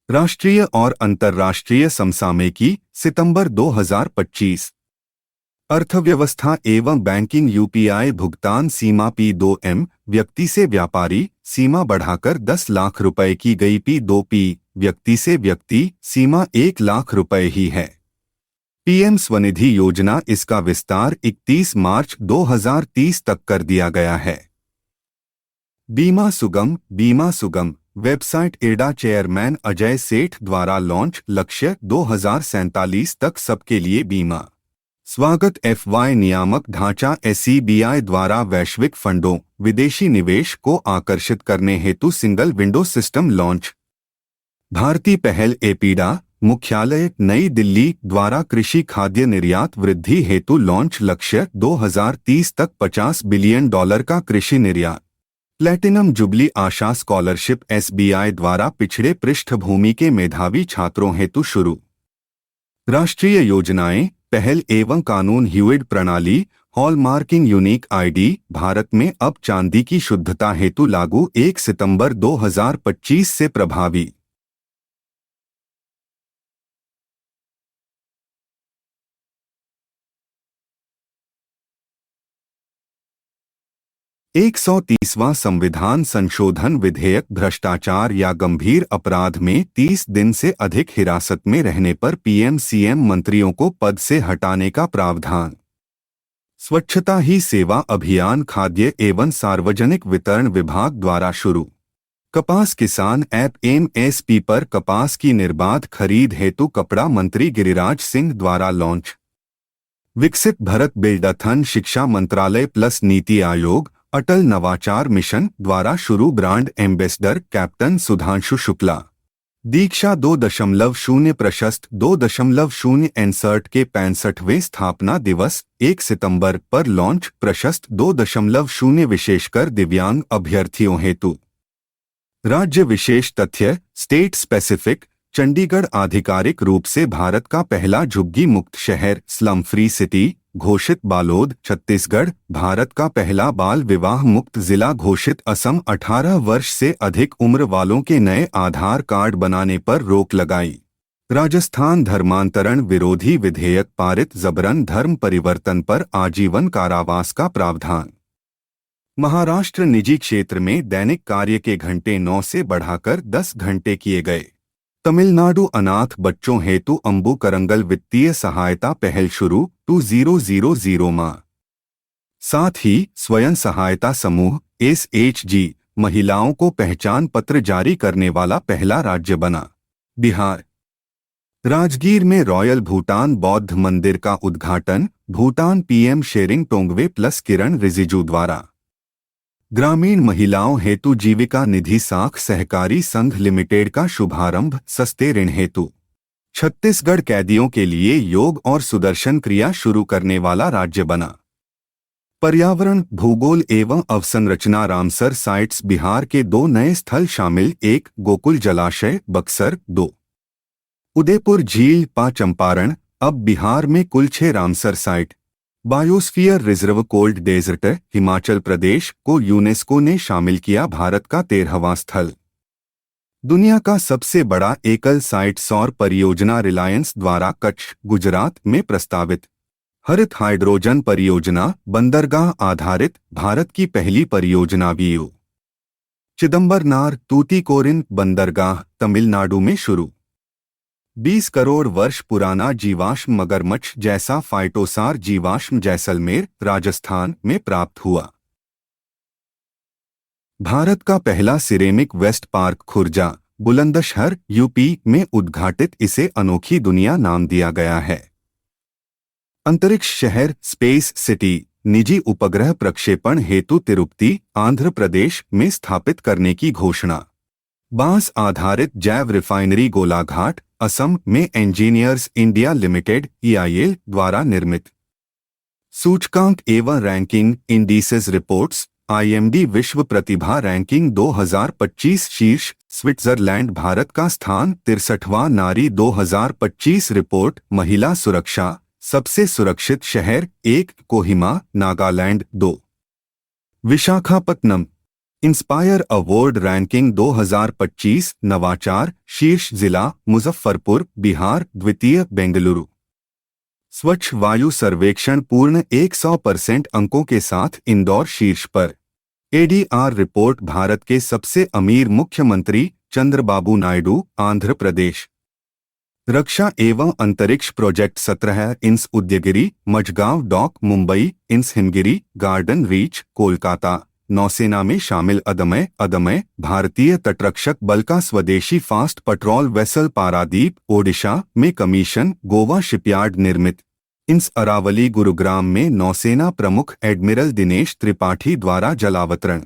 राष्ट्रीय और अंतर्राष्ट्रीय समसामयिकी सितंबर 2025। अर्थव्यवस्था एवं बैंकिंग यूपीआई भुगतान सीमा P2M व्यक्ति से व्यापारी सीमा बढ़ाकर 10 लाख रुपए की गई। P2P व्यक्ति से व्यक्ति सीमा 1 लाख रुपए ही है। पीएम स्वनिधि योजना इसका विस्तार 31 मार्च 2030 तक कर दिया गया है। बीमा सुगम वेबसाइट एडा चेयरमैन अजय सेठ द्वारा लॉन्च। लक्ष्य 2047 तक सबके लिए बीमा। स्वागत। एफवाई नियामक ढांचा SEBI द्वारा वैश्विक फंडों विदेशी निवेश को आकर्षित करने हेतु सिंगल विंडो सिस्टम लॉन्च। भारतीय पहल एपीडा मुख्यालय नई दिल्ली द्वारा कृषि खाद्य निर्यात वृद्धि हेतु लॉन्च। लक्ष्य 2030 तक $50 बिलियन का कृषि निर्यात। प्लेटिनम जुबली आशा स्कॉलरशिप SBI द्वारा पिछड़े पृष्ठभूमि के मेधावी छात्रों हेतु शुरू। राष्ट्रीय योजनाएं पहल एवं कानून ह्यूइड प्रणाली हॉलमार्किंग यूनिक ID भारत में अब चांदी की शुद्धता हेतु लागू। 1 सितंबर 2025 से प्रभावी। एक 130वां संविधान संशोधन विधेयक भ्रष्टाचार या गंभीर अपराध में 30 दिन से अधिक हिरासत में रहने पर PM-CM मंत्रियों को पद से हटाने का प्रावधान। स्वच्छता ही सेवा अभियान खाद्य एवं सार्वजनिक वितरण विभाग द्वारा शुरू। कपास किसान ऐप MSP पर कपास की निर्बाध खरीद हेतु कपड़ा मंत्री गिरिराज सिंह द्वारा लॉन्च। विकसित भारत बिल्डाथन शिक्षा मंत्रालय प्लस नीति आयोग अटल नवाचार मिशन द्वारा शुरू। Brand ambassador captain Sudhanshu Shukla. Diksha 2.0 Prashast 2.0 एनसर्ट के 65वें स्थापना दिवस 1 सितंबर पर लॉन्च। प्रशस्त 2.0 विशेषकर दिव्यांग अभ्यर्थियों हेतु। राज्य विशेष तथ्य स्टेट स्पेसिफिक चंडीगढ़ आधिकारिक रूप से भारत का पहला झुग्गी मुक्त शहर स्लम फ्री सिटी घोषित। बालोद छत्तीसगढ़ भारत का पहला बाल विवाह मुक्त जिला घोषित। असम 18 वर्ष से अधिक उम्र वालों के नए आधार कार्ड बनाने पर रोक लगाई। राजस्थान धर्मांतरण विरोधी विधेयक पारित। जबरन धर्म परिवर्तन पर आजीवन कारावास का प्रावधान। महाराष्ट्र निजी क्षेत्र में दैनिक कार्य के घंटे 9 से बढ़ाकर 10 घंटे किए गए। तमिलनाडु अनाथ बच्चों हेतु अंबु करंगल वित्तीय सहायता पहल शुरू। 2000 माह। साथ ही स्वयं सहायता समूह SHG महिलाओं को पहचान पत्र जारी करने वाला पहला राज्य बना। बिहार। राजगीर में रॉयल भूटान बौद्ध मंदिर का उद्घाटन। भूटान PM शेरिंग टोंगवे प्लस किरण रिजिजू द्वारा। ग्रामीण महिलाओं हेतु जीविका निधि साख सहकारी संघ लिमिटेड का शुभारंभ। सस्ते ऋण हेतु। छत्तीसगढ़ कैदियों के लिए योग और सुदर्शन क्रिया शुरू करने वाला राज्य बना। पर्यावरण भूगोल एवं अवसंरचना रामसर साइट्स बिहार के 2 नए स्थल शामिल। 1 गोकुल जलाशय बक्सर। 2 उदयपुर झील पा चंपारण। अब बिहार में कुल 6 Ramsar site. Biosphere reserve cold desert Himachal Pradesh को यूनेस्को ने शामिल किया। भारत का 13वां स्थल। दुनिया का सबसे बड़ा एकल साइट सौर परियोजना रिलायंस द्वारा कच्छ गुजरात में प्रस्तावित। हरित हाइड्रोजन परियोजना बंदरगाह आधारित भारत की पहली परियोजना। VU चिदंबरनार तूतीकोरिन बंदरगाह तमिलनाडु में शुरू। 20 करोड़ वर्ष पुराना जीवाश्म मगरमच्छ जैसा फाइटोसार जीवाश्म जैसलमेर राजस्थान में प्राप्त हुआ। भारत का पहला ceramic waste park Khurja Bulandshahr UP में उद्घाटित। इसे अनोखी दुनिया नाम दिया गया है। अंतरिक्ष शहर स्पेस सिटी निजी उपग्रह प्रक्षेपण हेतु तिरुपति आंध्र प्रदेश में स्थापित करने की घोषणा। बांस आधारित जैव रिफाइनरी गोलाघाट असम में इंजीनियर्स इंडिया लिमिटेड EIL द्वारा निर्मित। सूचकांक एवं रैंकिंग इंडिसेस रिपोर्ट्स IMD विश्व प्रतिभा रैंकिंग 2025 शीर्ष स्विट्जरलैंड भारत का स्थान 63वां। नारी 2025 रिपोर्ट महिला सुरक्षा सबसे सुरक्षित शहर 1 Kohima Nagaland. 2 Visakhapatnam inspire award ranking 2025 नवाचार शीर्ष जिला मुजफ्फरपुर बिहार द्वितीय बेंगलुरु। स्वच्छ वायु सर्वेक्षण पूर्ण 100% अंकों के साथ इंदौर शीर्ष पर। एडीआर रिपोर्ट भारत के सबसे अमीर मुख्यमंत्री चंद्रबाबू नायडू आंध्र प्रदेश। रक्षा एवं अंतरिक्ष प्रोजेक्ट 17 इंस उदयगिरी मझगांव डॉक मुंबई इंस हिमगिरी गार्डन रीच कोलकाता। नौसेना में शामिल अदमय भारतीय तटरक्षक बल का स्वदेशी fast patrol vessel Paradip Odisha में कमीशन गोवा शिपयार्ड निर्मित। इंस अरावली गुरुग्राम में नौसेना प्रमुख एडमिरल दिनेश त्रिपाठी द्वारा जलावतरण।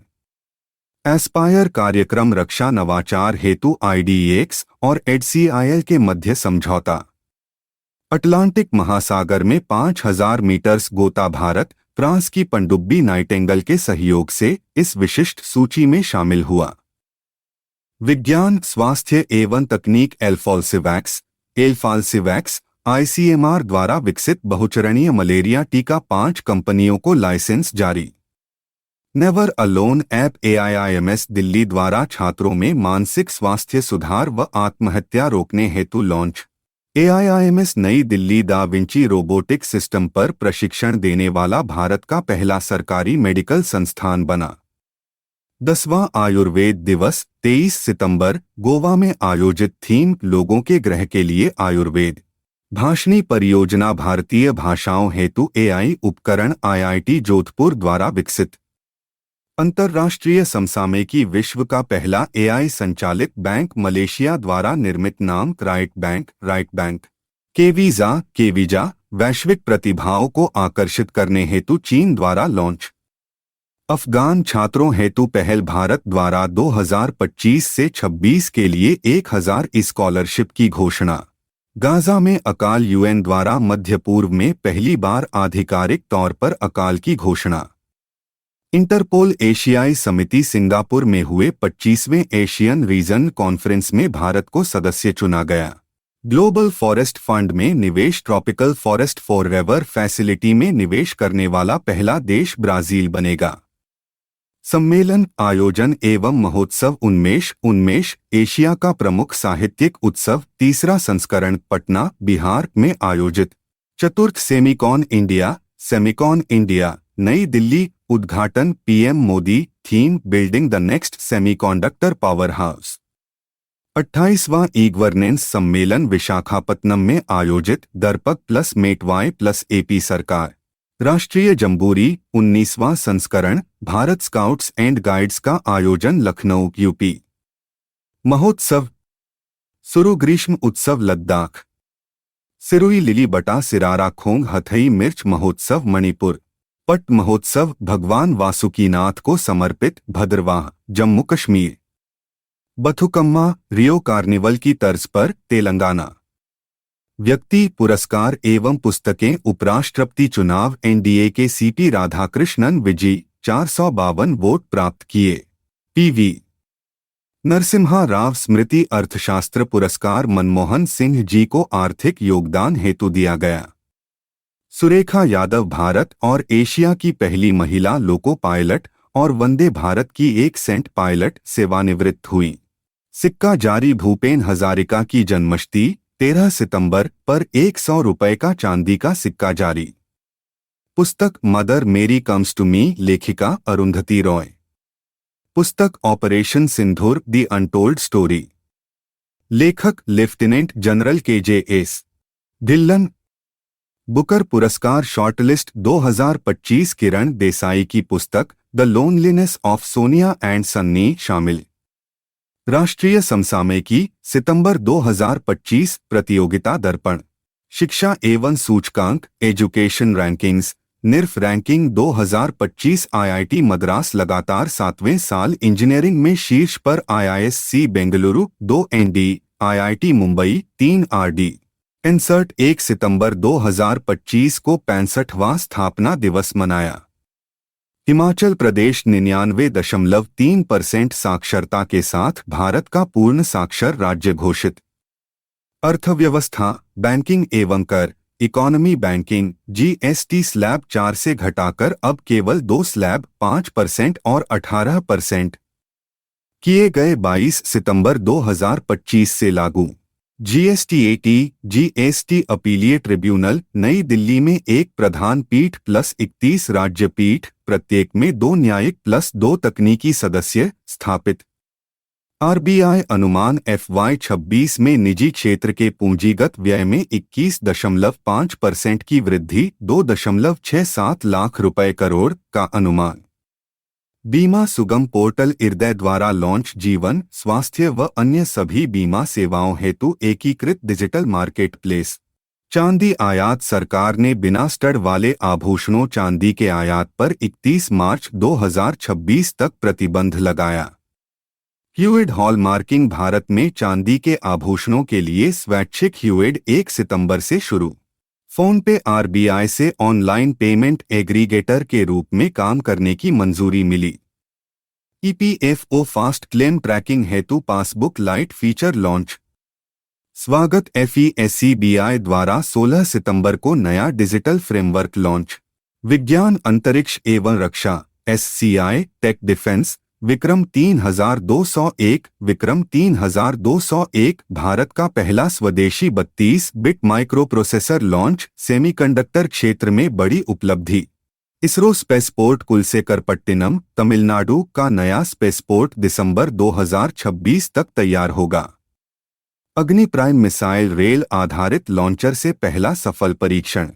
एस्पायर कार्यक्रम रक्षा नवाचार हेतु IDEX और HCIL के मध्य समझौता। अटलांटिक महासागर में 5000 मीटर्स गोता भारत फ्रांस की पनडुब्बी नाइटेंगल के सहयोग से इस विशिष्ट सूची में शामिल हुआ। विज्ञान स्वास्थ्य एवं तकनीक एल्फाल्सिवैक्स ICMR द्वारा विकसित बहुचरणीय मलेरिया टीका 5 कंपनियों को लाइसेंस जारी। Never alone app AIIMS Delhi द्वारा छात्रों में मानसिक स्वास्थ्य सुधार व आत्महत्या रोकने हेतु लॉन्च। AIIMS नई Delhi da Vinci robotic system पर प्रशिक्षण देने वाला भारत का पहला सरकारी मेडिकल संस्थान बना। 10वां आयुर्वेद दिवस 23 सितंबर गोवा में आयोजित थीम लोगों के ग्रह के लिए आयुर्वेद भाषणी परियोजना भारतीय भाषाओं हेतु AI उपकरण IIT जोधपुर द्वारा विकसित। अंतर्राष्ट्रीय समसामयिकी विश्व का पहला AI संचालित बैंक मलेशिया द्वारा निर्मित नाम राइट बैंक। केवीजा वैश्विक प्रतिभाओं को आकर्षित करने हेतु चीन द्वारा लॉन्च। अफगान छात्रों हेतु पहल भारत द्वारा 2025 से 26 के लिए 1000 स्कॉलरशिप की घोषणा। गाजा में अकाल UN द्वारा मध्य पूर्व में पहली बार आधिकारिक तौर पर अकाल की घोषणा। इंटरपोल एशियाई समिति सिंगापुर में हुए 25वें एशियन रीजन कॉन्फ्रेंस में भारत को सदस्य चुना गया। ग्लोबल फॉरेस्ट फंड में निवेश ट्रॉपिकल फॉरेस्ट फॉरएवर फैसिलिटी में निवेश करने वाला पहला देश ब्राजील बनेगा। सम्मेलन आयोजन एवं महोत्सव उन्मेष एशिया का प्रमुख साहित्यिक उत्सव 3रा संस्करण पटना बिहार में आयोजित। चतुर्थ सेमिकॉन इंडिया नई दिल्ली उद्घाटन PM Modi theme building the next semiconductor powerhouse. 28वां ई-गवर्नेंस सम्मेलन विशाखापत्तनम में आयोजित दर्पक प्लस मेटवाई प्लस AP सरकार। राष्ट्रीय जम्बूरी 19वां संस्करण भारत स्काउट्स एंड गाइड्स का आयोजन लखनऊ UP। महोत्सव सुरु ग्रीष्म उत्सव लद्दाख। सिरुई लिली बटा सिरारा खोंग हथई मिर्च महोत्सव मणिपुर। पट महोत्सव भगवान वासुकीनाथ को समर्पित भद्रवाह जम्मू कश्मीर। बथुकम्मा रियो कार्निवल की तर्ज पर तेलंगाना। व्यक्ति पुरस्कार एवं पुस्तकें उपराष्ट्रपति चुनाव NDA के CP राधाकृष्णन विजी 452 वोट प्राप्त किए। PV नरसिम्हा राव स्मृति अर्थशास्त्र पुरस्कार मनमोहन सिंह जी को आर्थिक योगदान हेतु दिया गया। सुरेखा यादव भारत और एशिया की पहली महिला लोको पायलट और वंदे भारत की 1 सेंट पायलट सेवानिवृत्त हुई। सिक्का जारी भूपेन हजारिका की जन्मशती 13 सितंबर पर 100 रुपये का चांदी का सिक्का जारी। पुस्तक मदर मेरी कम्स टू मी लेखिका अरुंधति रॉय। पुस्तक operation Sindoor the untold story. लेखक lieutenant general KJS Dhillon. Booker पुरस्कार शॉर्टलिस्ट 2025 किरण देसाई की पुस्तक the loneliness of Sonia and Sunny शामिल। राष्ट्रीय समसामयिकी सितंबर 2025 प्रतियोगिता दर्पण। शिक्षा एवं सूचकांक education rankings NIRF ranking 2025 IIT Madras लगातार 7वें साल इंजीनियरिंग में शीर्ष पर। IISc Bengaluru 2 ND IIT Mumbai 3 RD। Insert 1 सितंबर 2025 को 65वां स्थापना दिवस मनाया। हिमाचल प्रदेश 99.3% साक्षरता के साथ भारत का पूर्ण साक्षर राज्य घोषित। अर्थव्यवस्था बैंकिंग एवं कर इकोनॉमी बैंकिंग GST स्लैब 4 से घटाकर अब केवल 2 स्लैब 5% और 18%। किए गए 22 सितंबर 2025 से लागू। जीएसटी अपीलीय ट्रिब्यूनल नई दिल्ली में एक प्रधान पीठ प्लस 31 राज्य पीठ, प्रत्येक में 2 न्यायिक प्लस 2 तकनीकी सदस्य स्थापित। आरबीआई अनुमान FY26 में निजी क्षेत्र के पूंजीगत व्यय में 21.5% की वृद्धि 2.67 लाख रुपए करोड़ का अनुमान। बीमा सुगम पोर्टल इर्दय द्वारा लॉन्च जीवन, स्वास्थ्य व अन्य सभी बीमा सेवाओं हेतु एकीकृत डिजिटल मार्केट प्लेस। चांदी आयात। सरकार ने बिना स्टड वाले आभूषणों चांदी के आयात पर 31 मार्च 2026 तक प्रतिबंध लगाया। ह्यूएड हॉलमार्किंग। भारत में चांदी के आभूषणों के लिए स्वैच्छिक ह्यूएड 1 सितंबर से शुरू। फोन पे। आरबीआई से ऑनलाइन पेमेंट एग्रीगेटर के रूप में काम करने की मंजूरी मिली। ईपीएफओ फास्ट क्लेम ट्रैकिंग हेतु पासबुक लाइट फीचर लॉन्च। स्वागत। FESCBI द्वारा 16 सितंबर को नया डिजिटल फ्रेमवर्क लॉन्च। विज्ञान, अंतरिक्ष एवं रक्षा SCI tech defence. Vikram 3201। Vikram 3201 Bharat का पहला स्वदेशी 32 बिट माइक्रोप्रोसेसर लॉन्च। सेमीकंडक्टर क्षेत्र में बड़ी उपलब्धि। इसरो स्पेसपोर्ट। कुलसेकरपट्टिनम, तमिलनाडु का नया स्पेसपोर्ट दिसंबर 2026 तक तैयार होगा। अग्नि प्राइम मिसाइल रेल आधारित लॉन्चर से पहला सफल परीक्षण।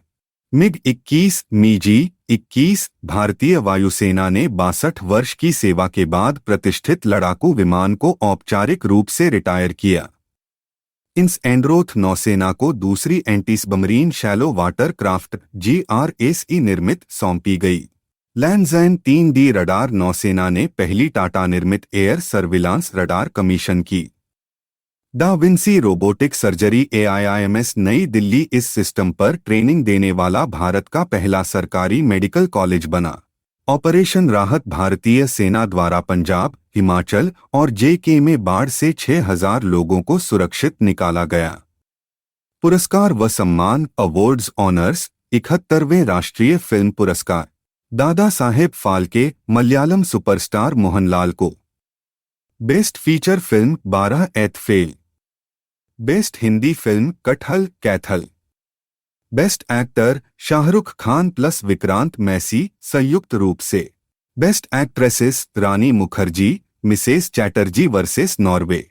MiG-21 MiG-21 भारतीय वायुसेना ने 62 वर्ष की सेवा के बाद प्रतिष्ठित लड़ाकू विमान को औपचारिक रूप से रिटायर किया। इंस एंड्रोथ नौसेना को दूसरी एंटीसबमरीन शैलो वाटर क्राफ्ट GRAC निर्मित सौंपी गई। लैंडज़ाइन 3D रडार। नौसेना ने पहली टाटा निर्मित एयर सर्विलांस रडार कमीशन की। डा विंसी रोबोटिक सर्जरी AIIMS नई दिल्ली इस सिस्टम पर ट्रेनिंग देने वाला भारत का पहला सरकारी मेडिकल कॉलेज बना। ऑपरेशन राहत। भारतीय सेना द्वारा पंजाब, हिमाचल और JK में बाढ़ से 6000 लोगों को सुरक्षित निकाला गया। पुरस्कार व सम्मान। Awards honours. 71वें राष्ट्रीय फिल्म पुरस्कार दादा साहेब फाल्के मलयालम सुपरस्टार मोहनलाल को। Best feature film 12th fail. Best Hindi film Kathal Kathal. Best actor Shahrukh Khan plus Vikrant Massey संयुक्त रूप से। Best actresses Rani Mukherjee, Mrs Chatterjee versus Norway.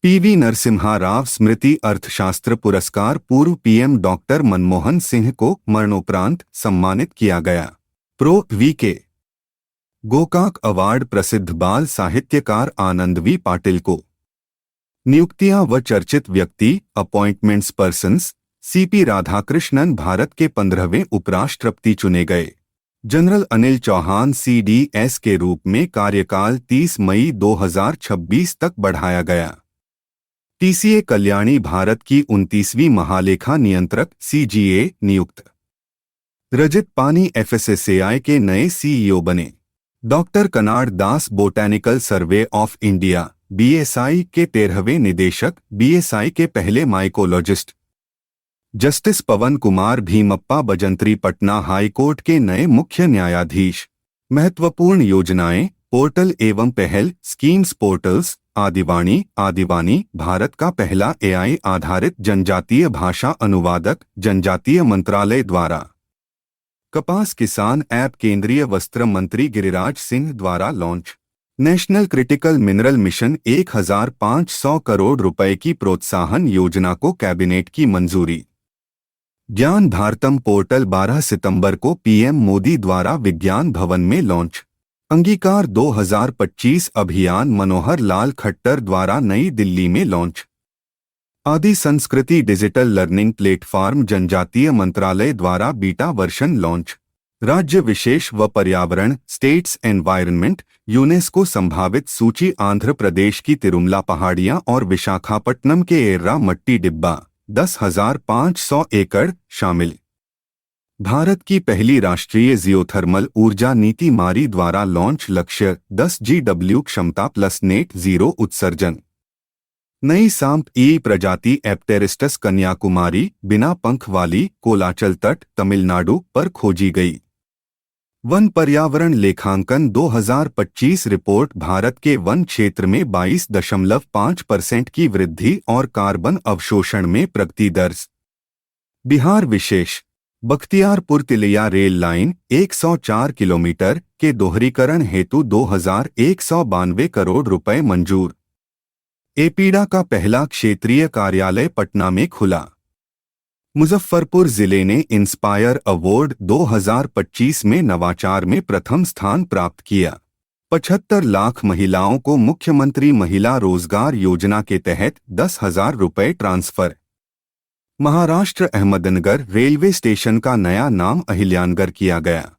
PV Narasimha Rao स्मृति अर्थशास्त्र पुरस्कार। पूर्व PM डॉक्टर मनमोहन सिंह को मरणोपरांत सम्मानित किया गया। Pro VK Gokak award. प्रसिद्ध बाल साहित्यकार आनंद V पाटिल को। नियुक्तियां व चर्चित व्यक्ति। Appointments persons. CP Radhakrishnan Bharat के 15वें उपराष्ट्रपति चुने गए। जनरल अनिल चौहान CDS के रूप में कार्यकाल 30 मई 2026 तक बढ़ाया गया। TCA कल्याणी भारत की 29वीं महालेखा नियंत्रक CGA नियुक्त। रजत पानी FSSAI के नए CEO बने। Doctor canard Das botanical survey of India BSI के 13वें निदेशक, BSI के पहले माइकोलॉजिस्ट। जस्टिस पवन कुमार भीमप्पा बजंत्री पटना हाई कोर्ट के नए मुख्य न्यायाधीश। महत्वपूर्ण योजनाएं, पोर्टल एवं पहल स्कीम्स। पोर्टल्स। आदिवानी भारत का पहला AI आधारित जनजातीय भाषा अनुवादक, जनजातीय मंत्रालय द्वारा। कपास किसान ऐप केंद्रीय वस्त्र मंत्री गिरिराज सिंह द्वारा launch. National critical mineral mission 1500 crore रुपए की प्रोत्साहन योजना को कैबिनेट की मंजूरी। ज्ञान भारतम पोर्टल 12 सितंबर को PM मोदी द्वारा विज्ञान भवन में लॉन्च। अंगीकार 2025 अभियान मनोहर लाल खट्टर द्वारा नई दिल्ली में लॉन्च। आदि संस्कृति डिजिटल लर्निंग प्लेटफॉर्म जनजातीय मंत्रालय द्वारा बीटा वर्जन लॉन्च। राज्य विशेष व पर्यावरण स्टेट्स एनवायरनमेंट यूनेस्को संभावित सूची। आंध्र प्रदेश की तिरुमला पहाड़ियां और विशाखापट्टनम के एर्रा मट्टी डिब्बा 10,500 एकड़ शामिल। भारत की पहली राष्ट्रीय जियोथर्मल ऊर्जा नीति मारी द्वारा लॉन्च। लक्ष्य 10 GW क्षमता प्लस नेट जीरो उत्सर्जन। नई सांप ई प्रजाति एप्टेरिस्टस कन्याकुमारी बिना पंख वाली कोलाचल तट तमिलनाडु पर खोजी गई। वन पर्यावरण लेखांकन 2025 रिपोर्ट भारत के वन क्षेत्र में 22.5% की वृद्धि और कार्बन अवशोषण में प्रगति दर्ज। बिहार विशेष Bakhtiyarpur Tilaiya rail line 104 kilometre के दोहरीकरण हेतु 2192 करोड़ रुपए मंजूर। एपीडा का पहला क्षेत्रीय कार्यालय पटना में खुला। मुजफ्फरपुर जिले ने इंस्पायर अवार्ड 2025 में नवाचार में प्रथम स्थान प्राप्त किया। 75 लाख महिलाओं को मुख्यमंत्री महिला रोजगार योजना के तहत 10,000 रुपए transfer. Maharashtra Ahmednagar railway station का नया नाम अहिल्यानगर किया गया।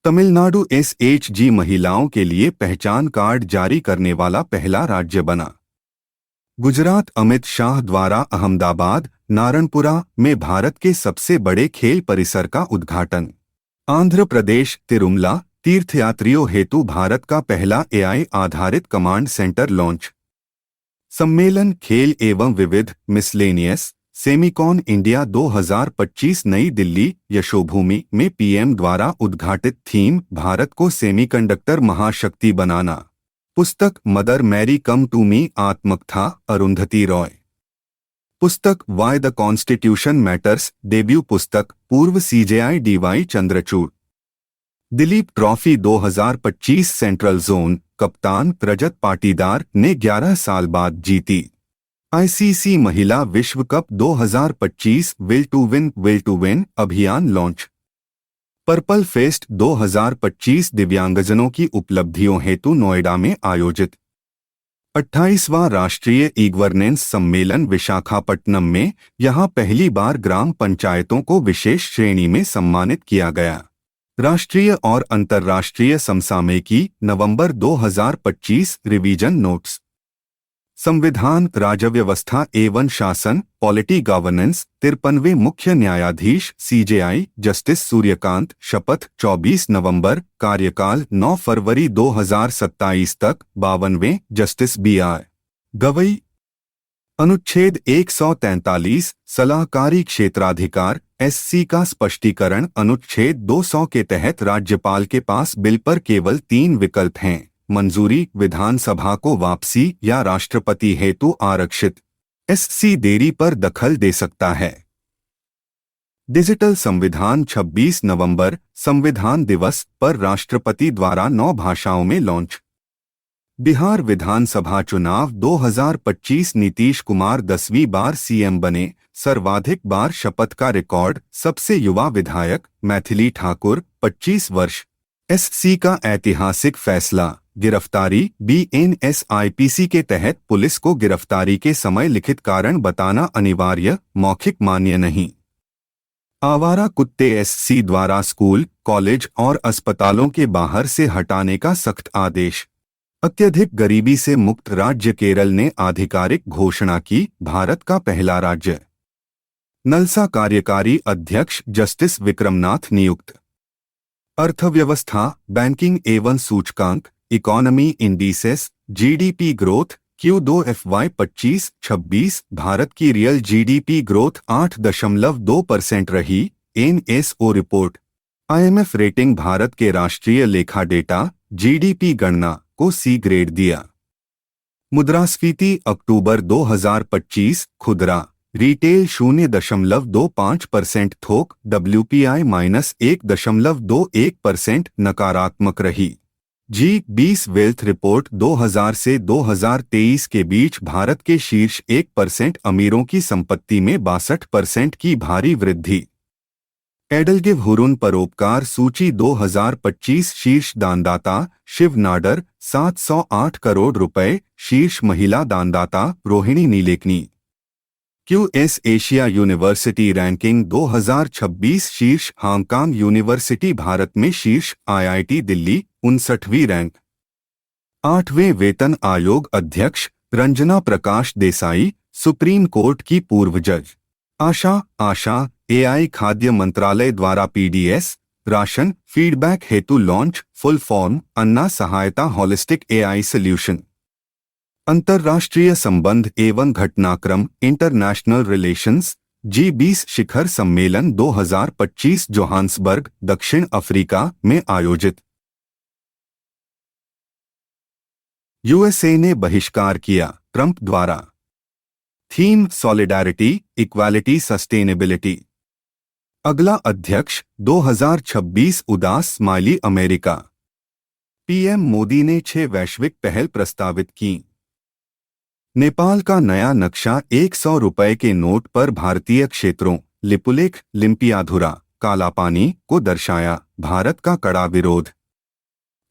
तमिलनाडु एसएचजी महिलाओं के लिए पहचान कार्ड जारी करने वाला पहला राज्य बना। गुजरात अमित शाह द्वारा अहमदाबाद नारणपुरा में भारत के सबसे बड़े खेल परिसर का उद्घाटन। आंध्र प्रदेश तिरुमला तीर्थयात्रियों हेतु भारत का पहला एआई आधारित कमांड सेंटर लॉन्च। सम्मेलन खेल एवं विविध मिसलेनियस सेमिकॉन इंडिया 2025 नई दिल्ली यशोभूमि में पीएम द्वारा उद्घाटित थीम भारत को सेमीकंडक्टर महाशक्ति बनाना। पुस्तक mother Mary come to me आत्मकथा अरुंधति रॉय। पुस्तक why the constitution matters debut पुस्तक पूर्व CJI DY Chandrachud. Duleep trophy 2025 central zone कप्तान रजत पाटीदार ने 11 साल बाद जीती। आईसीसी महिला विश्व कप 2025 विल टू विन अभियान लॉन्च। पर्पल फेस्ट 2025 दिव्यांगजनों की उपलब्धियों हेतु नोएडा में आयोजित। 28वां राष्ट्रीय ई गवर्नेंस सम्मेलन विशाखापट्टनम में यहां पहली बार ग्राम पंचायतों को विशेष श्रेणी में सम्मानित किया गया। राष्ट्रीय और अंतर्राष्ट्रीय समसामयिकी नवंबर 2025 रिवीजन नोट्स। संविधान राजव्यवस्था एवं शासन पॉलिटी गवर्नेंस 53वें मुख्य न्यायाधीश सीजेआई जस्टिस सूर्यकांत शपथ 24 नवंबर कार्यकाल 9 फरवरी 2027 तक 52वें जस्टिस बीआर गवई। अनुच्छेद 143 सलाहकारी क्षेत्राधिकार एससी का स्पष्टीकरण। अनुच्छेद 200 के तहत राज्यपाल के पास बिल पर केवल 3 विकल्प हैं: मंजूरी, विधानसभा को वापसी या राष्ट्रपति हेतु आरक्षित। एससी देरी पर दखल दे सकता है। डिजिटल संविधान 26 नवंबर संविधान दिवस पर राष्ट्रपति द्वारा 9 भाषाओं में लॉन्च। बिहार विधानसभा चुनाव 2025 नीतीश कुमार 10वीं बार सीएम बने। सर्वाधिक बार शपथ का रिकॉर्ड। सबसे युवा विधायक मैथिली ठाकुर 25 वर्ष। एससी का ऐतिहासिक फैसला। गिरफ्तारी बीएनएसआईपीसी के तहत पुलिस को गिरफ्तारी के समय लिखित कारण बताना अनिवार्य, मौखिक मान्य नहीं। आवारा कुत्ते एससी द्वारा स्कूल, कॉलेज और अस्पतालों के बाहर से हटाने का सख्त आदेश। अत्यधिक गरीबी से मुक्त राज्य केरल ने आधिकारिक घोषणा की। भारत का पहला राज्य। नलसा कार्यकारी अध्यक्ष जस्टिस विक्रमनाथ नियुक्त। अर्थव्यवस्था बैंकिंग एवं सूचकांक economy indices GDP growth Q2 FY 25-26 Bharat की रियल जीडीपी ग्रोथ 8.2% रही। NSO report. IMF rating Bharat के राष्ट्रीय लेखा डेटा जीडीपी गणना को सी ग्रेड दिया। मुद्रास्फीति अक्टूबर 2025 खुदरा रिटेल 0.25% थोक WPI -1.21% नकारात्मक रही। G20 वेल्थ रिपोर्ट 2000 से 2023 के बीच भारत के शीर्ष 1% अमीरों की संपत्ति में 62% की भारी वृद्धि। एडलगिव हुरुन परोपकार सूची 2025 शीर्ष दानदाता शिव नाडर 708 करोड़ रुपए। शीर्ष महिला दानदाता Rohini Nilekani. QS Asia university ranking 2026 शीर्ष हांगकांग यूनिवर्सिटी भारत में शीर्ष आईआईटी दिल्ली 59वीं रैंक। 8वें वेतन आयोग अध्यक्ष रंजना प्रकाश देसाई सुप्रीम कोर्ट की पूर्व जज। आशा एआई खाद्य मंत्रालय द्वारा पीडीएस राशन फीडबैक हेतु launch. Full form Anna Sahayata holistic AI solution. अंतर्राष्ट्रीय संबंध एवं घटनाक्रम इंटरनेशनल रिलेशंस G20 शिखर सम्मेलन 2025 जोहान्सबर्ग, दक्षिण अफ्रीका में आयोजित। यूएसए ने बहिष्कार किया ट्रंप द्वारा। Theme solidarity, equality, sustainability. अगला अध्यक्ष 2026 उदास स्माइली अमेरिका। पीएम मोदी ने 6 वैश्विक पहल प्रस्तावित की। नेपाल का नया नक्शा 100 रुपए के नोट पर भारतीय क्षेत्रों लिपुलेख, लिम्पियाधुरा, कालापानी को दर्शाया, भारत का कड़ा विरोध।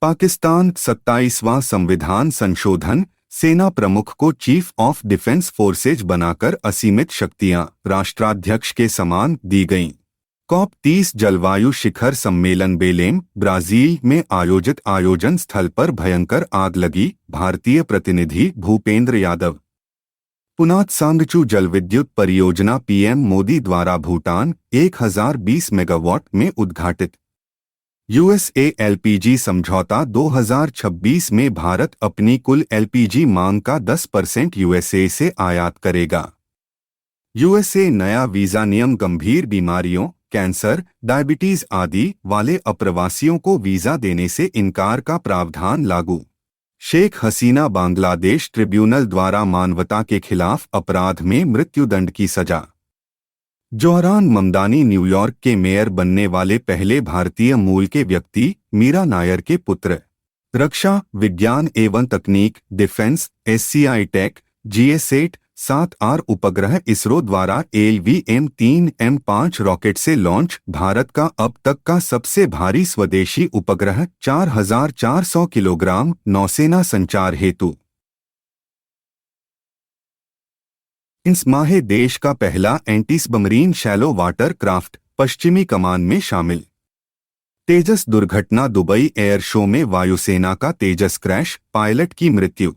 पाकिस्तान 27वां संविधान संशोधन, सेना प्रमुख को चीफ ऑफ डिफेंस फोर्सेज बनाकर असीमित शक्तियां राष्ट्राध्यक्ष के समान दी गईं। COP30 जलवायु शिखर सम्मेलन बेलेम, ब्राजील में आयोजित आयोजन स्थल पर भयंकर आग लगी, भारतीय प्रतिनिधि भूपेंद्र यादव। पुनात सांगचू जलविद्युत परियोजना पीएम मोदी द्वारा भूटान 1020 मेगावाट में उद्घाटित। यूएसए एलपीजी समझौता 2026 में भारत अपनी कुल एलपीजी मांग का 10% यूएसए से आयात करेगा। यूएसए नया वीजा नियम गंभीर बीमारियों, कैंसर, डायबिटीज आदि वाले अप्रवासियों को वीजा देने से इनकार का प्रावधान लागू। शेख हसीना बांग्लादेश ट्रिब्यूनल द्वारा मानवता के खिलाफ अपराध में मृत्युदंड की सजा। जोहरान ममदानी न्यूयॉर्क के मेयर बनने वाले पहले भारतीय मूल के व्यक्ति, मीरा नायर के पुत्र। रक्षा विज्ञान एवं तकनीक, डिफेंस, एससीआई टेक, जीएसएट 7R उपग्रह इसरो द्वारा LVM-3M5 रॉकेट से लॉन्च, भारत का अब तक का सबसे भारी स्वदेशी उपग्रह 4400 किलोग्राम, नौसेना संचार हेतु। इस माह देश का पहला anti submarine shallow water craft पश्चिमी कमान में शामिल। तेजस दुर्घटना, दुबई एयर शो में वायुसेना का तेजस क्रैश, पायलट की मृत्यु।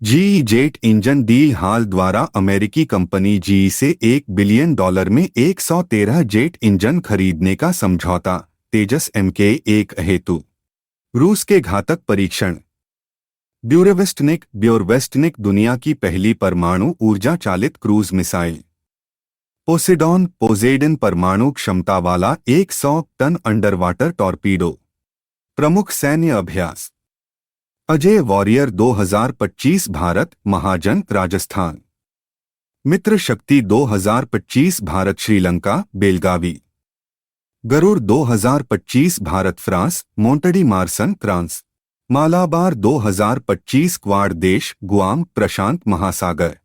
जीई जेट इंजन डील हाल द्वारा अमेरिकी कंपनी जीई से $1 बिलियन में 113 जेट इंजन खरीदने का समझौता, तेजस MK1 हेतु। रूस के घातक परीक्षण। ब्यूरवेस्टनिक दुनिया की पहली परमाणु ऊर्जा चालित क्रूज मिसाइल। पोसेडन परमाणु क्षमता वाला 100 टन अंडरवाटर टॉर्पीडो। प्रमुख सैन्य अभ्यास। Ajay warrior 2025 Bharat, Mahajan, Rajasthan. Mitra Shakti 2025 Bharat, Sri Lanka, Belagavi. Garuda 2025 Bharat, France, Mont de Marsan, France. Malabar 2025 Quad देश, गुआम, प्रशांत महासागर।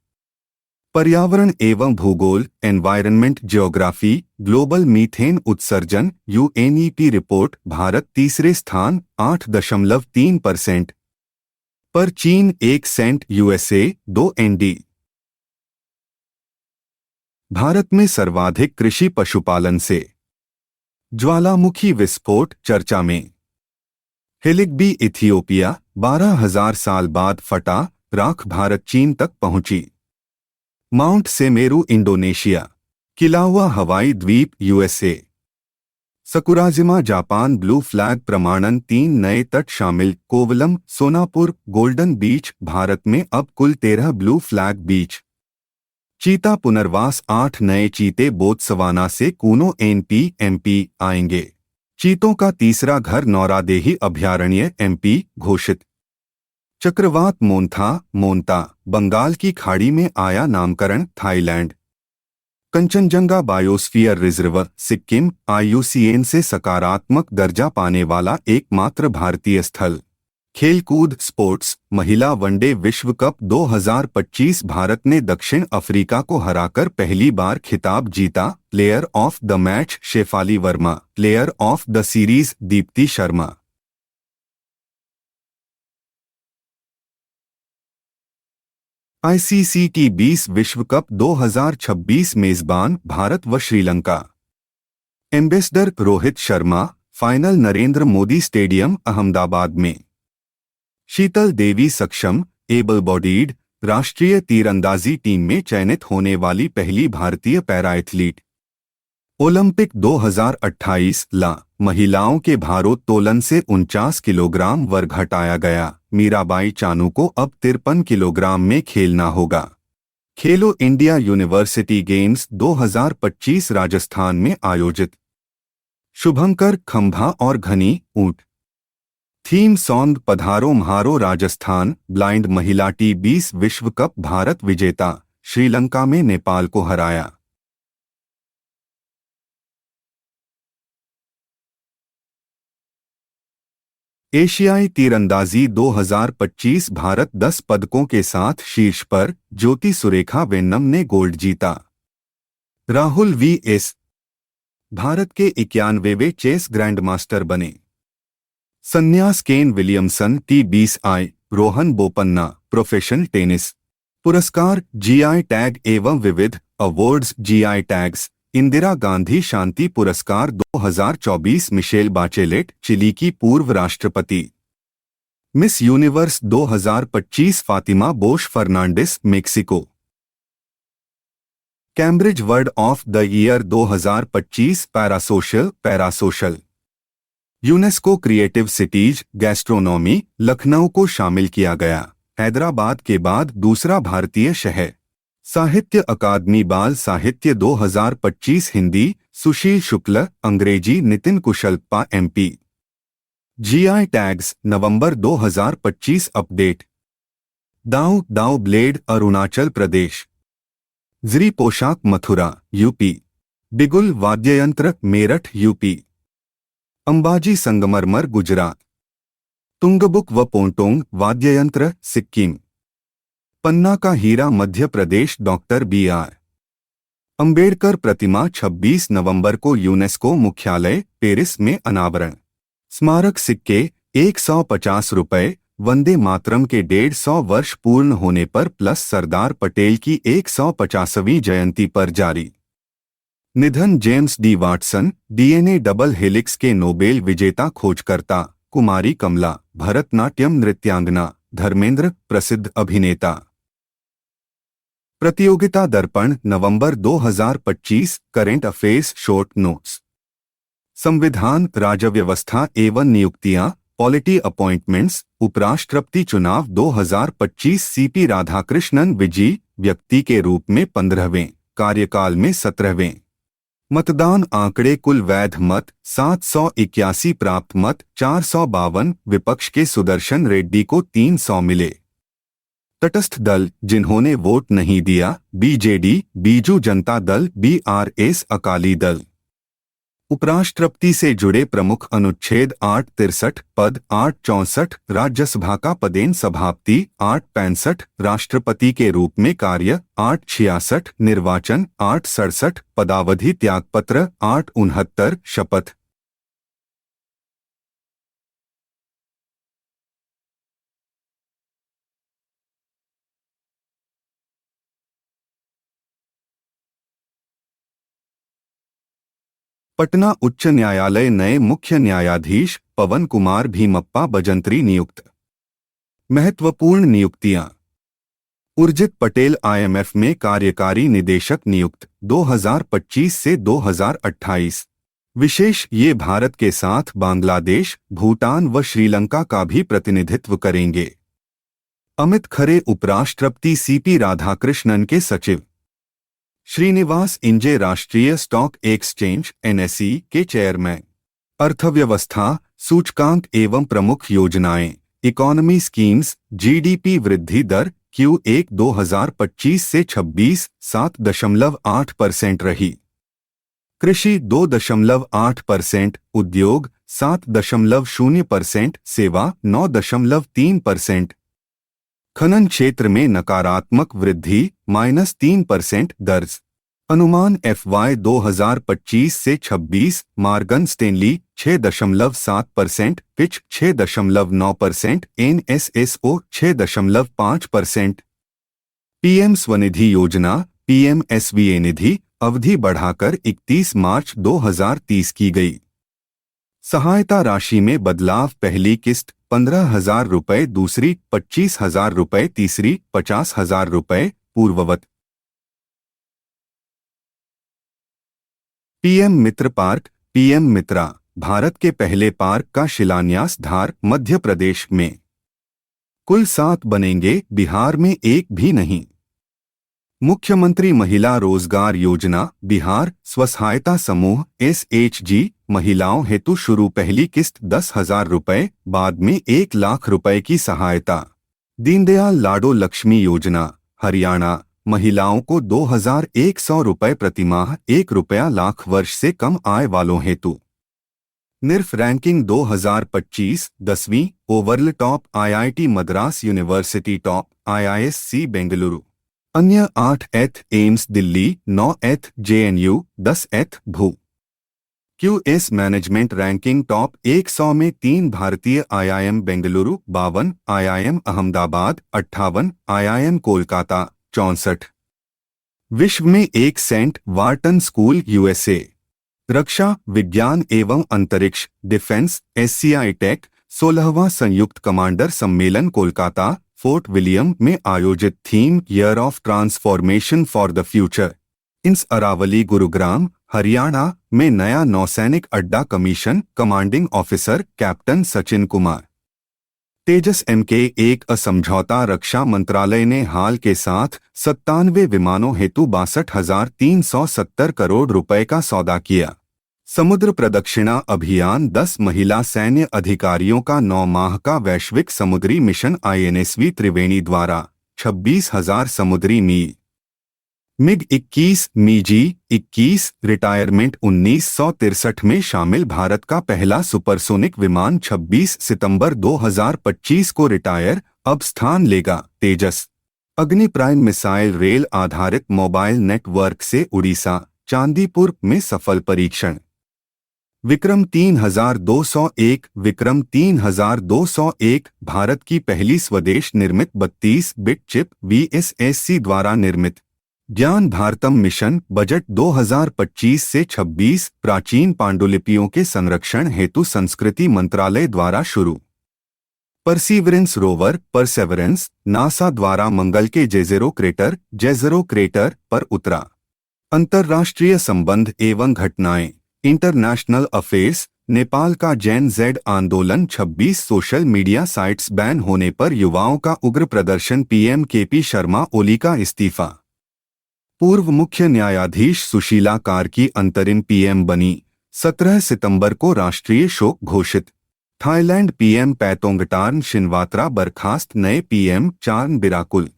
पर्यावरण एवं भूगोल, एनवायरनमेंट ज्योग्राफी, ग्लोबल मीथेन उत्सर्जन, UNEP रिपोर्ट, भारत तीसरे स्थान 8.3% पर, चीन 1 सेंट, यूएसए 2 ND। भारत में सर्वाधिक कृषि पशुपालन से। ज्वालामुखी विस्फोट चर्चा में। हिलिगबी इथियोपिया, 12,000 साल बाद फटा, राख भारत चीन तक पहुंची। Mount Semeru Indonesia. किलाउआ हवाई द्वीप USA. Sakurajima Japan blue flag प्रमाणन, 3 नए तट शामिल, कोवलम, सोनापुर, गोल्डन बीच। भारत में अब कुल 13 ब्लू फ्लैग बीच। चीता पुनर्वास, 8 नए चीते बोत्सवाना से कूनो NP-MP आएंगे। चीतों का तीसरा घर नौरादेही अभयारण्य MP घोषित। चक्रवात मोन्ता, बंगाल की खाड़ी में आया, नामकरण Thailand. Kanchenjunga biosphere reserve, Sikkim, IUCN से सकारात्मक दर्जा पाने वाला एकमात्र भारतीय स्थल। खेलकूद स्पोर्ट्स, महिला वनडे विश्व कप 2025 भारत ने दक्षिण अफ्रीका को हराकर पहली बार खिताब जीता। Player of the match Shafali Verma, player of the series Deepti Sharma. ICC T20 विश्व कप 2026 मेजबान भारत व Sri Lanka. Ambassador Rohit Sharma, final Narendra Modi stadium Ahmedabad में। शीतल देवी सक्षम, एबल बॉडीड, राष्ट्रीय तीरंदाजी टीम में चयनित होने वाली पहली भारतीय पैरा एथलीट। ओलंपिक 2028 ला महिलाओं के भारोत्तोलन से 49 किलोग्राम वर्ग हटाया गया। मीराबाई चानू को अब 53 किलोग्राम में खेलना होगा। खेलो इंडिया यूनिवर्सिटी गेम्स 2025 राजस्थान में आयोजित। शुभंकर खंभा और घनी ऊंट। थीम सॉन्ग पधारो म्हारो राजस्थान। ब्लाइंड महिला T20 विश्व कप भारत विजेता, श्रीलंका में नेपाल को हराया। एशियाई तीरंदाजी 2025 भारत 10 पदकों के साथ शीर्ष पर, ज्योति सुरेखा वेन्नम ने गोल्ड जीता। राहुल वीएस भारत के 91वें चेस ग्रैंडमास्टर बने। संन्यास Ken Williamson T20I Rohan Bopanna professional tennis पुरस्कार जीआई टैग एवं विविध awards GI tags. Indira Gandhi शांति पुरस्कार 2024 मिशेल बाचेलेट चिली की पूर्व राष्ट्रपति। Miss Universe 2025 Fatima Bosch Fernandez Mexico. Cambridge word of the year 2025 parasocial. UNESCO creative cities gastronomy Lucknow को शामिल किया गया। हैदराबाद के बाद दूसरा भारतीय शहर। साहित्य अकादमी बाल साहित्य 2025 हिंदी सुशील शुक्ल, अंग्रेजी नितिन कुशलप्पा MP। जीआई टैग्स नवंबर 2025 अपडेट। दाऊ ब्लेड अरुणाचल प्रदेश। जरी पोशाक मथुरा यूपी। बिगुल वाद्ययंत्र मेरठ यूपी। अंबाजी संगमरमर गुजरात। तुंगबुक व पोंटोंग वाद्ययंत्र सिक्किम। पन्ना का हीरा मध्य प्रदेश। डॉक्टर BR अंबेडकर प्रतिमा 26 नवंबर को यूनेस्को मुख्यालय पेरिस में अनावरण। स्मारक सिक्के 150 रुपये। वंदे मातरम के 150 वर्ष पूर्ण होने पर प्लस सरदार पटेल की 150वीं जयंती पर जारी। निधन James D Watson DNA double helix के नोबेल विजेता खोजकर्ता। कुमारी कमला भरतनाट्यम नृत्यांगना। धर्मेंद्र प्रसिद्ध अभिनेता। प्रतियोगिता दर्पण नवंबर 2025 करेंट अफेयर्स शॉर्ट नोट्स। संविधान राजव्यवस्था एवं नियुक्तियां पॉलिटी अपॉइंटमेंट्स। उपराष्ट्रपति चुनाव 2025 CP राधाकृष्णन विजी व्यक्ति के रूप में 15वें कार्यकाल में 17वें। मतदान आंकड़े कुल वैध मत 781 प्राप्त मत 452। विपक्ष के सुदर्शन रेड्डी को 300 मिले। तटस्थ दल जिन्होंने वोट नहीं दिया BJD बीजू जनता दल BRS अकाली दल। उपराष्ट्रपति से जुड़े प्रमुख अनुच्छेद 863 पद 864। राज्यसभा का पदेन सभापति 865। राष्ट्रपति के रूप में कार्य 866। निर्वाचन 867। पदावधि त्यागपत्र 869। शपथ। पटना उच्च न्यायालय नए मुख्य न्यायाधीश पवन कुमार भीमप्पा बजंत्री नियुक्त। महत्वपूर्ण नियुक्तियां। उर्जित पटेल IMF में कार्यकारी निदेशक नियुक्त 2025 से 2028। विशेष ये भारत के साथ बांग्लादेश, भूटान व श्रीलंका का भी प्रतिनिधित्व करेंगे। अमित खरे उपराष्ट्रपति CP राधाकृष्णन के सचिव। श्रीनिवास इंजे राष्ट्रीय स्टॉक एक्सचेंज NSE के चेयरमैन। अर्थव्यवस्था सूचकांक एवं प्रमुख योजनाएं इकोनॉमी स्कीम्स। GDP वृद्धि दर Q1 2025 से 26 7.8% रही। कृषि 2.8%। उद्योग 7.0%। सेवा 9.3%। खनन क्षेत्र में नकारात्मक वृद्धि -3% दर्ज। अनुमान FY 2025 से 26। Morgan Stanley 6.7%। Pitch 6.9%। NSSO 6.5%। PM Svanidhi योजना PMSVA निधि अवधि बढ़ाकर 31 मार्च 2030 की गई। सहायता राशि में बदलाव। पहली किस्त 15,000 रुपये, दूसरी 25,000 रुपये, तीसरी 50,000 रुपये पूर्ववत। PM मित्र पार्क PM मित्रा भारत के पहले पार्क का शिलान्यास धार मध्य प्रदेश में। कुल 7 बनेंगे, बिहार में एक भी नहीं। मुख्यमंत्री महिला रोजगार योजना बिहार स्वसहायता समूह SHG महिलाओं हेतु शुरू पहली किस्त 10,000 रुपये, बाद में 1,00,000 रुपये की सहायता। दीनदयाल लाडो लक्ष्मी योजना हरियाणा महिलाओं को 2,100 रुपये प्रतिमाह, 1 रुपया लाख वर्ष से कम आय वालों हेतु। निर्फ रैंकिंग 2025 10वीं overall top IIT Madras university top IISc Bengaluru. अन्य 8th AIIMS Delhi, 9th JNU, 10th भू। QS मैनेजमेंट रैंकिंग टॉप 100 में 3 भारतीय IIM Bengaluru, 52 IIM Ahmedabad, 58 IIM Kolkata, 64। विश्व में 1 सेंट वार्टन स्कूल USA। रक्षा विज्ञान एवं अंतरिक्ष डिफेंस SCI टेक 16वां संयुक्त कमांडर सम्मेलन कोलकाता फोर्ट विलियम में आयोजित theme year of transformation for the future. INS Aravali Gurugram Haryana में नया नौसैनिक अड्डा commission, commanding officer captain Sachin Kumar. Tejas MK1 समझौता रक्षा मंत्रालय ने हाल के साथ 97 विमानों हेतु 62,370 करोड़ रुपए का सौदा किया। समुद्र प्रदक्षिणा अभियान 10 महिला सैन्य अधिकारियों का 9 माह का वैश्विक समुद्री मिशन INSV त्रिवेणी द्वारा 26,000 समुद्री मील। MiG-21 MiG-21 रिटायरमेंट 1963 में शामिल भारत का पहला सुपरसोनिक विमान 26 सितंबर 2025 को रिटायर, अब स्थान लेगा तेजस। अग्नि प्राइम मिसाइल रेल आधारित मोबाइल नेटवर्क से उड़ीसा चांदीपुर में सफल परीक्षण। विक्रम 3201 विक्रम 3201 भारत की पहली स्वदेश निर्मित 32 बिट चिप VSSC द्वारा निर्मित। ज्ञान भारतम मिशन बजट 2025 से 26 प्राचीन पांडुलिपियों के संरक्षण हेतु संस्कृति मंत्रालय द्वारा शुरू। परसीवरेंस रोवर परसेवरेंस नासा द्वारा मंगल के जेज़ेरो क्रेटर पर उतरा। अंतर्राष्ट्रीय संबंध एवं घटनाएं इंटरनेशनल अफेयर्स नेपाल का जेन जेड आंदोलन 26 सोशल मीडिया साइट्स बैन होने पर युवाओं का उग्र प्रदर्शन। PM KP शर्मा ओली का इस्तीफा। पूर्व मुख्य न्यायाधीश सुशीला कार्की अंतरिम PM बनी, 17 सितंबर को राष्ट्रीय शोक घोषित। थाईलैंड PM पैतोंगटार्न शिनवात्रा बर्खास्त, नए PM चार्न बिराकुल।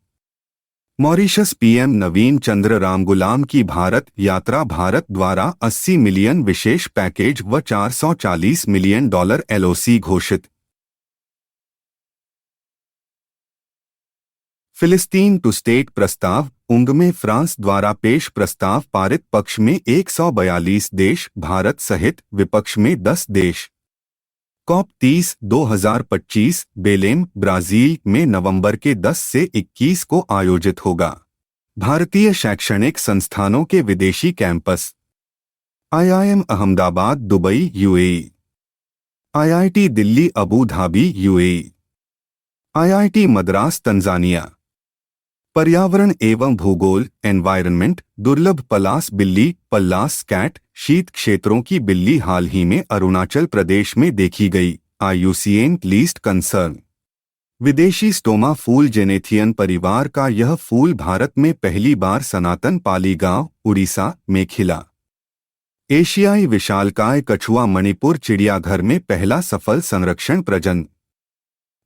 मॉरिशस PM नवीन चंद्र रामगुलाम की भारत यात्रा। भारत द्वारा 80 मिलियन विशेष पैकेज व $440 मिलियन LOC घोषित। फिलिस्तीन टू स्टेट प्रस्ताव उंग में फ्रांस द्वारा पेश प्रस्ताव पारित, पक्ष में 142 देश, भारत सहित विपक्ष में 10 देश। COP 30 2025 बेलेम ब्राजील में नवंबर के 10 से 21 को आयोजित होगा। भारतीय शैक्षणिक संस्थानों के विदेशी campus. IIM Ahmedabad Dubai UAE, IIT Delhi Abu Dhabi UAE, IIT Madras Tanzania. पर्यावरण एवं भूगोल एनवायरनमेंट दुर्लभ पलास बिल्ली पल्लास कैट शीत क्षेत्रों की बिल्ली हाल ही में अरुणाचल प्रदेश में देखी गई। IUCN least concern. विदेशी स्टोमा फूल जेनेथियन परिवार का यह फूल भारत में पहली बार सनातन पाली गांव उड़ीसा में खिला। एशियाई विशालकाय कछुआ मणिपुर चिड़ियाघर में पहला सफल संरक्षण प्रजनन।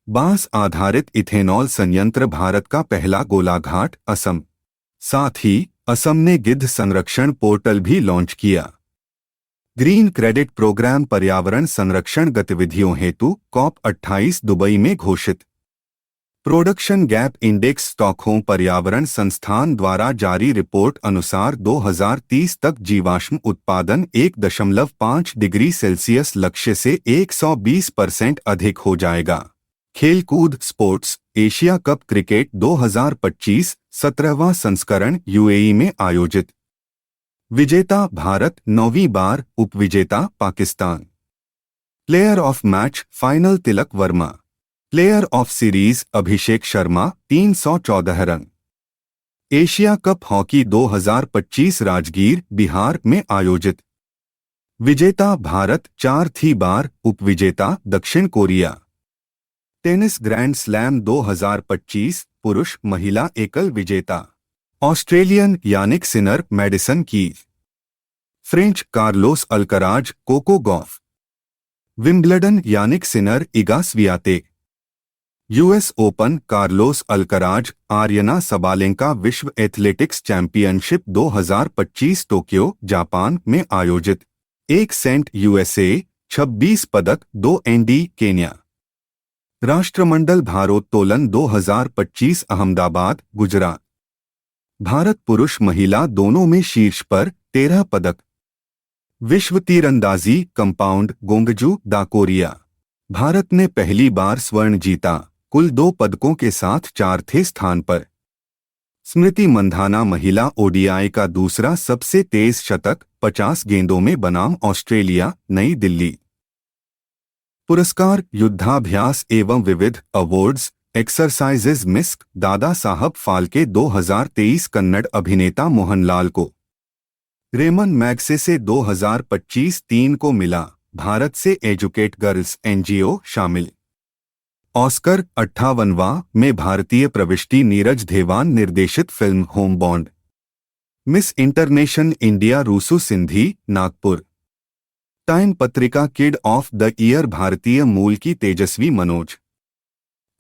बांस आधारित इथेनॉल संयंत्र भारत का पहला गोलाघाट असम। साथ ही असम ने गिद्ध संरक्षण पोर्टल भी लॉन्च किया। ग्रीन क्रेडिट प्रोग्राम पर्यावरण संरक्षण गतिविधियों हेतु COP 28 दुबई में घोषित। प्रोडक्शन गैप इंडेक्स स्टॉकहोम पर्यावरण संस्थान द्वारा जारी रिपोर्ट अनुसार 2030 तक जीवाश्म उत्पादन 1.5 डिग्री सेल्सियस लक्ष्य से 120% अधिक हो जाएगा। खेलकूद स्पोर्ट्स एशिया कप क्रिकेट 2025 17वां संस्करण UAE में आयोजित। विजेता भारत, 9वीं बार उपविजेता Pakistan. Player of match final Tilak Varma. Player of series Abhishek Sharma 314 run. Asia cup hockey 2025 Rajgir Bihar में आयोजित। विजेता भारत, 4थी बार उपविजेता दक्षिण कोरिया। टेनिस ग्रैंड स्लैम 2025 पुरुष महिला एकल विजेता। Australian Jannik Sinner Madison Keys, French Carlos Alcaraz Coco Gauff, Wimbledon Jannik Sinner Iga Swiatek, US Open Carlos Alcaraz Aryna Sabalenka विश्व एथलेटिक्स चैंपियनशिप 2025 टोक्यो जापान में आयोजित। 1 सेंट यूएसए 26 पदक 2 ND Kenya. राष्ट्रमंडल भारोत्तोलन 2025 अहमदाबाद गुजरात। भारत पुरुष महिला दोनों में शीर्ष पर 13 पदक। विश्व तीरंदाजी कंपाउंड गोंगजू दाकोरिया। भारत ने पहली बार स्वर्ण जीता, कुल 2 पदकों के साथ 4थे स्थान पर। स्मृति मंधाना महिला ओडीआई का दूसरा सबसे तेज शतक 50 गेंदों में बनाम ऑस्ट्रेलिया नई दिल्ली। पुरस्कार युद्धाभ्यास एवं विविध अवार्ड्स एक्सरसाइजेज मिस्क दादा साहब फाल्के 2023 कन्नड़ अभिनेता मोहनलाल को। रेमन मैग्सेसे 2025 3 को मिला, भारत से एजुकेट गर्ल्स एनजीओ शामिल। ऑस्कर 58वां में भारतीय प्रविष्टि नीरज धेवान निर्देशित film Homebound. Miss International India Rusu Sindhi Nagpur. Time पत्रिका किड ऑफ द ईयर भारतीय मूल की तेजस्वी मनोज।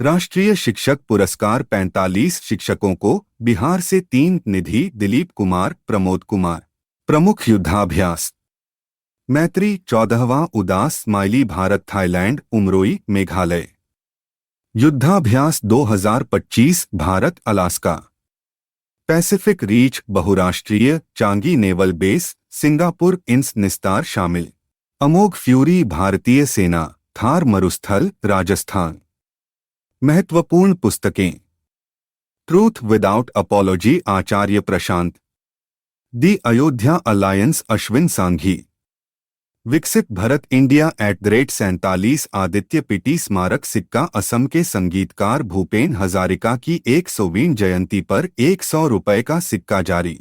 राष्ट्रीय शिक्षक पुरस्कार 45 शिक्षकों को, बिहार से 3 निधि दिलीप कुमार प्रमोद कुमार। प्रमुख युद्धाभ्यास मैत्री 14वां उदास स्माइली भारत थाईलैंड उमरोई मेघालय। युद्धाभ्यास 2025 भारत अलास्का। पैसिफिक रीच बहुराष्ट्रीय चांगी नेवल बेस सिंगापुर इंस निस्तार शामिल। अमोघ फ्यूरी भारतीय सेना थार मरुस्थल राजस्थान। महत्वपूर्ण पुस्तकें ट्रूथ विदाउट अपॉलॉजी आचार्य प्रशांत। दी अयोध्या अलायंस अश्विन सांघी। विकसित भारत इंडिया @47 आदित्य पिटी स्मारक सिक्का असम के संगीतकार भूपेन हजारिका की 100वीं जयंती पर 100 रुपये का सिक्का जारी।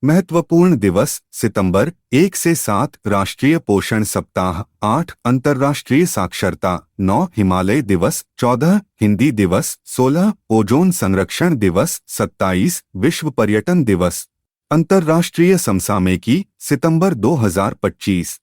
महत्वपूर्ण दिवस सितंबर 1 से 7 राष्ट्रीय पोषण सप्ताह 8 अंतर्राष्ट्रीय साक्षरता 9 हिमालय दिवस 14 हिंदी दिवस 16 ओजोन संरक्षण दिवस 27 विश्व पर्यटन दिवस। अंतर्राष्ट्रीय समसामयिकी सितंबर 2025।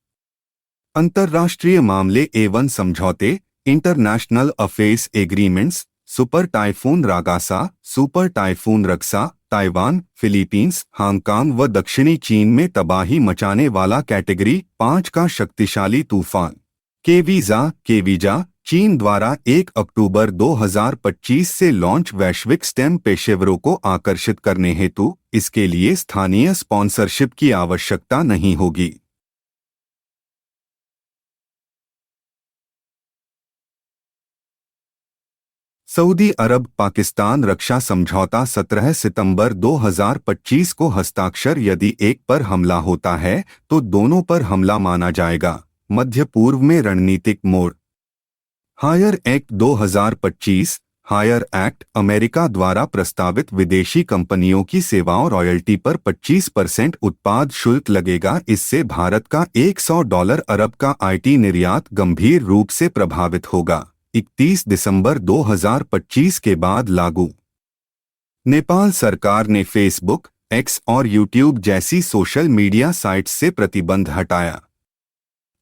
अंतर्राष्ट्रीय मामले एवं समझौते international affairs agreements super typhoon Ragasa super typhoon रक्सा ताइवान फिलीपींस हांगकांग व दक्षिणी चीन में तबाही मचाने वाला कैटेगरी 5 का शक्तिशाली तूफान केवीजा चीन द्वारा 1 अक्टूबर 2025 से लॉन्च। वैश्विक स्टेम पेशेवरों को आकर्षित करने हेतु इसके लिए स्थानीय स्पॉन्सरशिप की आवश्यकता नहीं होगी। सऊदी अरब पाकिस्तान रक्षा समझौता 17 सितंबर 2025 को हस्ताक्षर। यदि एक पर हमला होता है तो दोनों पर हमला माना जाएगा। मध्य पूर्व में रणनीतिक मोड़। Hire act 2025 hire act America द्वारा प्रस्तावित विदेशी कंपनियों की सेवाओं रॉयल्टी पर 25% उत्पाद शुल्क लगेगा। इससे भारत का $100 अरब का आईटी निर्यात गंभीर रूप से प्रभावित होगा। 31 दिसंबर 2025 के बाद लागू। नेपाल सरकार ने फेसबुक, एक्स और यूट्यूब जैसी सोशल मीडिया साइट्स से प्रतिबंध हटाया।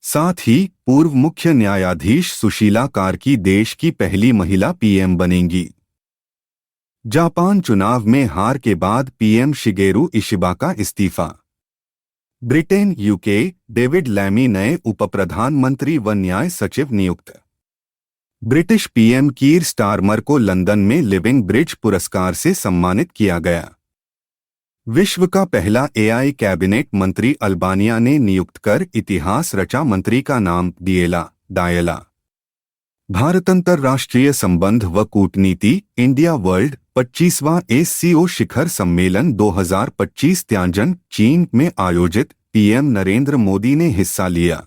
साथ ही पूर्व मुख्य न्यायाधीश सुशीला कार्की देश की पहली महिला पीएम बनेंगी। जापान चुनाव में हार के बाद पीएम शिगेरू इशिबा का इस्तीफा। ब्रिटेन यूके डेविड लैमी नए उपप्रधानमंत्री व न्याय सचिव नियुक्त। ब्रिटिश पीएम कीर स्टारमर को लंदन में लिविंग ब्रिज पुरस्कार से सम्मानित किया गया। विश्व का पहला एआई कैबिनेट मंत्री अल्बानिया ने नियुक्त कर इतिहास रचा। मंत्री का नाम दिएला डायला। भारत अंतर्राष्ट्रीय संबंध व कूटनीति इंडिया वर्ल्ड 25वां एससीओ शिखर सम्मेलन 2025 त्यांजन चीन में आयोजित। पीएम नरेंद्र मोदी ने हिस्सा लिया।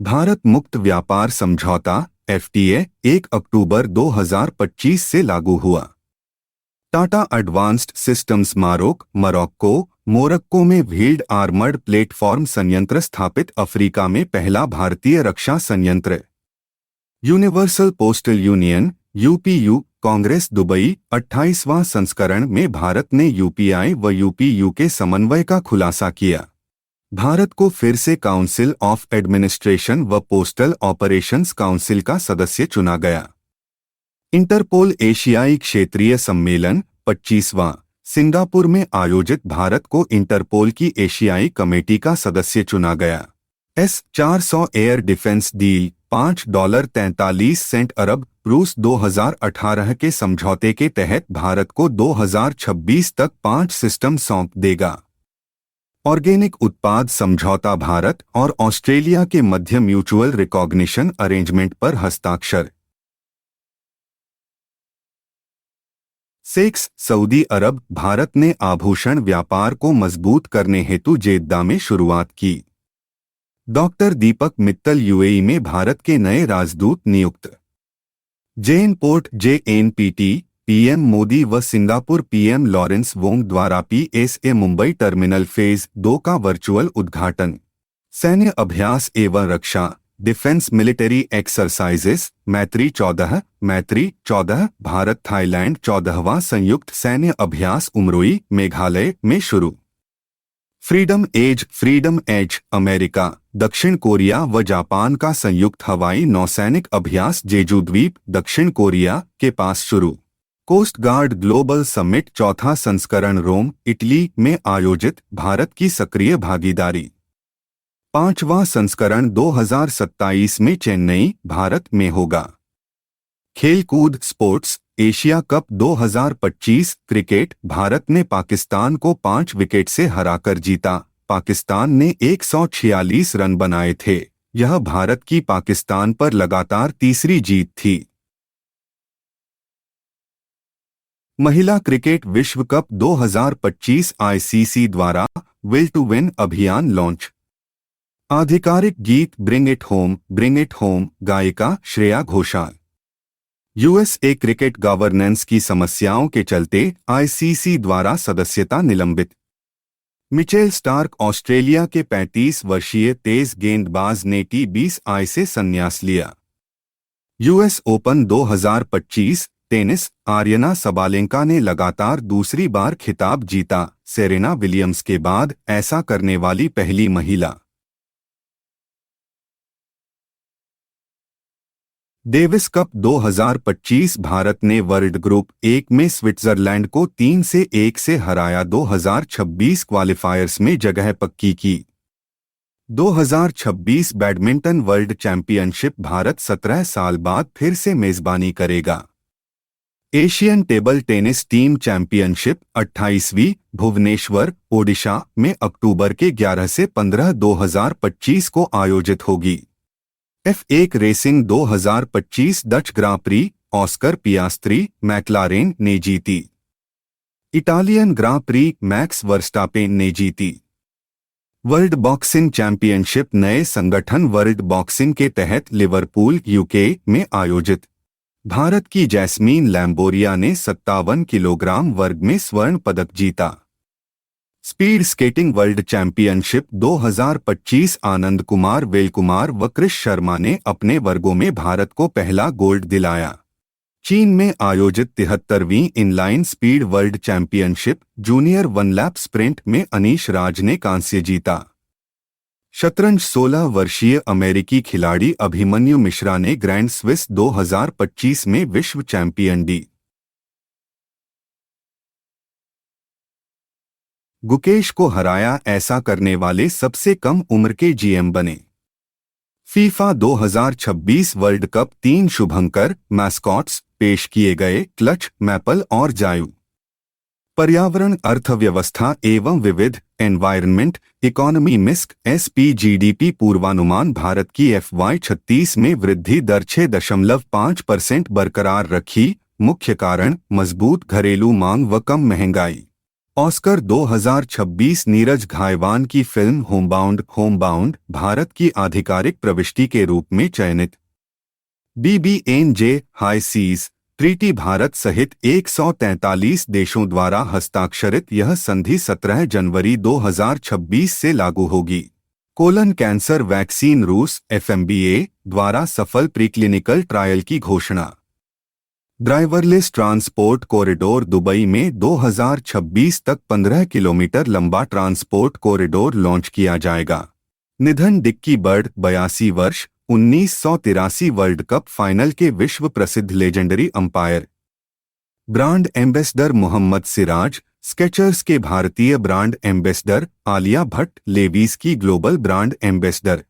भारत मुक्त व्यापार समझौता एफटीए 1 अक्टूबर 2025 से लागू हुआ। टाटा एडवांस्ड सिस्टम्स मोरक्को में व्हील्ड आर्मर्ड प्लेटफॉर्म संयंत्र स्थापित। अफ्रीका में पहला भारतीय रक्षा संयंत्र। Universal postal union UPU congress Dubai 28वां संस्करण में भारत ने यूपीआई व यूपीयू के समन्वय का खुलासा किया। भारत को फिर से काउंसिल ऑफ एडमिनिस्ट्रेशन व पोस्टल ऑपरेशंस काउंसिल का सदस्य चुना गया। इंटरपोल एशियाई क्षेत्रीय सम्मेलन 25वां सिंगापुर में आयोजित भारत को इंटरपोल की एशियाई कमेटी का सदस्य चुना गया। S-400 एयर डिफेंस डील $5.43 अरब रूस 2018 के समझौते के तहत भारत को 2026 तक 5 सिस्टम सौंप देगा। ऑर्गेनिक उत्पाद समझौता भारत और ऑस्ट्रेलिया के मध्य म्यूचुअल रिकॉग्निशन अरेंजमेंट पर हस्ताक्षर। सेक्स सऊदी अरब भारत ने आभूषण व्यापार को मजबूत करने हेतु जेद्दा में शुरुआत की। डॉक्टर दीपक मित्तल यूएई में भारत के नए राजदूत नियुक्त। जेन पोर्ट JNPT पीएम मोदी व सिंगापुर पीएम लॉरेंस वोंग द्वारा PSA मुंबई टर्मिनल फेज 2 का वर्चुअल उद्घाटन। सैन्य अभ्यास एवं रक्षा डिफेंस मिलिट्री एक्सरसाइजेस मैत्री 14 भारत थाईलैंड 14वां संयुक्त सैन्य अभ्यास उमरोई मेघालय में शुरू। फ्रीडम एज अमेरिका दक्षिण कोरिया व जापान का संयुक्त हवाई नौसैनिक अभ्यास जेजू द्वीप दक्षिण कोरिया के पास शुरू। कोस्ट गार्ड ग्लोबल समिट चौथा संस्करण रोम इटली में आयोजित भारत की सक्रिय भागीदारी। 5वां संस्करण 2027 में चेन्नई भारत में होगा। खेलकूद sports Asia cup 2025 cricket Bharat ने पाकिस्तान को 5 विकेट से हराकर जीता। पाकिस्तान ने 146 रन बनाए थे। यह भारत की पाकिस्तान पर लगातार तीसरी जीत थी। महिला क्रिकेट विश्व कप 2025 ICC द्वारा विल टू विन अभियान लॉन्च। आधिकारिक गीत ब्रिंग इट होम गायिका Shreya Ghoshal. USA cricket governance की समस्याओं के चलते ICC द्वारा सदस्यता निलंबित। मिचेल स्टार्क ऑस्ट्रेलिया के 35 वर्षीय तेज गेंदबाज ने T20I से संन्यास लिया। US open 2025 tennis Aryana Sabalenka ने लगातार दूसरी बार खिताब जीता। सेरेना विलियम्स के बाद ऐसा करने वाली पहली महिला। डेविस कप 2025 भारत ने वर्ल्ड ग्रुप 1 में स्विट्जरलैंड को 3-1 से हराया। 2026 क्वालिफायर्स में जगह पक्की की। 2026 बैडमिंटन वर्ल्ड चैंपियनशिप भारत 17 साल बाद फिर से मेजबानी करेगा। Asian table tennis team championship 28वीं भुवनेश्वर ओडिशा में अक्टूबर के 11 से 15 2025 को आयोजित होगी। F1 रेसिंग 2025 डच ग्रां प्री ऑस्कर पियास्त्री मैक्लारेन ने जीती। इटालियन ग्रां प्री मैक्स वर्स्टापेन ने जीती। वर्ल्ड बॉक्सिंग चैंपियनशिप नए संगठन वर्ल्ड बॉक्सिंग के तहत लिवरपूल UK में आयोजित। भारत की जैस्मीन लैम्बोरिया ने 57 किलोग्राम वर्ग में स्वर्ण पदक जीता। Speed skating world championship 2025 Anand Kumar वेलकुमार व क्रिश शर्मा ने अपने वर्गों में भारत को पहला गोल्ड दिलाया। चीन में आयोजित 73वीं inline speed world championship junior 1 lap sprint में अनीश राज ने कांस्य जीता। शतरंज 16 वर्षीय अमेरिकी खिलाड़ी अभिमन्यु मिश्रा ने ग्रैंड स्विस 2025 में विश्व चैंपियन डी गुकेश को हराया। ऐसा करने वाले सबसे कम उम्र के GM बने। फीफा 2026 वर्ल्ड कप 3 शुभंकर मैस्कॉट्स पेश किए गए क्लच मैपल और जायू। पर्यावरण अर्थव्यवस्था एवं विविध एनवायरनमेंट इकोनॉमी मिस्क SPGDP पूर्वानुमान भारत की FY26 में वृद्धि दर 6.5% बरकरार रखी। मुख्य कारण मजबूत घरेलू मांग व कम महंगाई। ऑस्कर 2026 नीरज घायवान की फिल्म होमबाउंड भारत की आधिकारिक प्रविष्टि के रूप में चयनित। BBNJ high seas treaty Bharat सहित 143 देशों द्वारा हस्ताक्षरित यह संधि 17 जनवरी 2026 से लागू होगी। कोलन कैंसर वैक्सीन रूस FMBA द्वारा सफल प्रीक्लिनिकल ट्रायल की घोषणा। ड्राइवरलेस ट्रांसपोर्ट कॉरिडोर दुबई में 2026 तक 15 किलोमीटर लंबा ट्रांसपोर्ट कॉरिडोर लॉन्च किया जाएगा। निधन डिक्की बर्ड 82 वर्ष 1983 वर्ल्ड कप फाइनल के विश्व प्रसिद्ध legendary umpire. Brand ambassador Mohammed Siraj, Skechers के भारतीय brand ambassador Alia Bhatt, Levi's की global brand ambassador.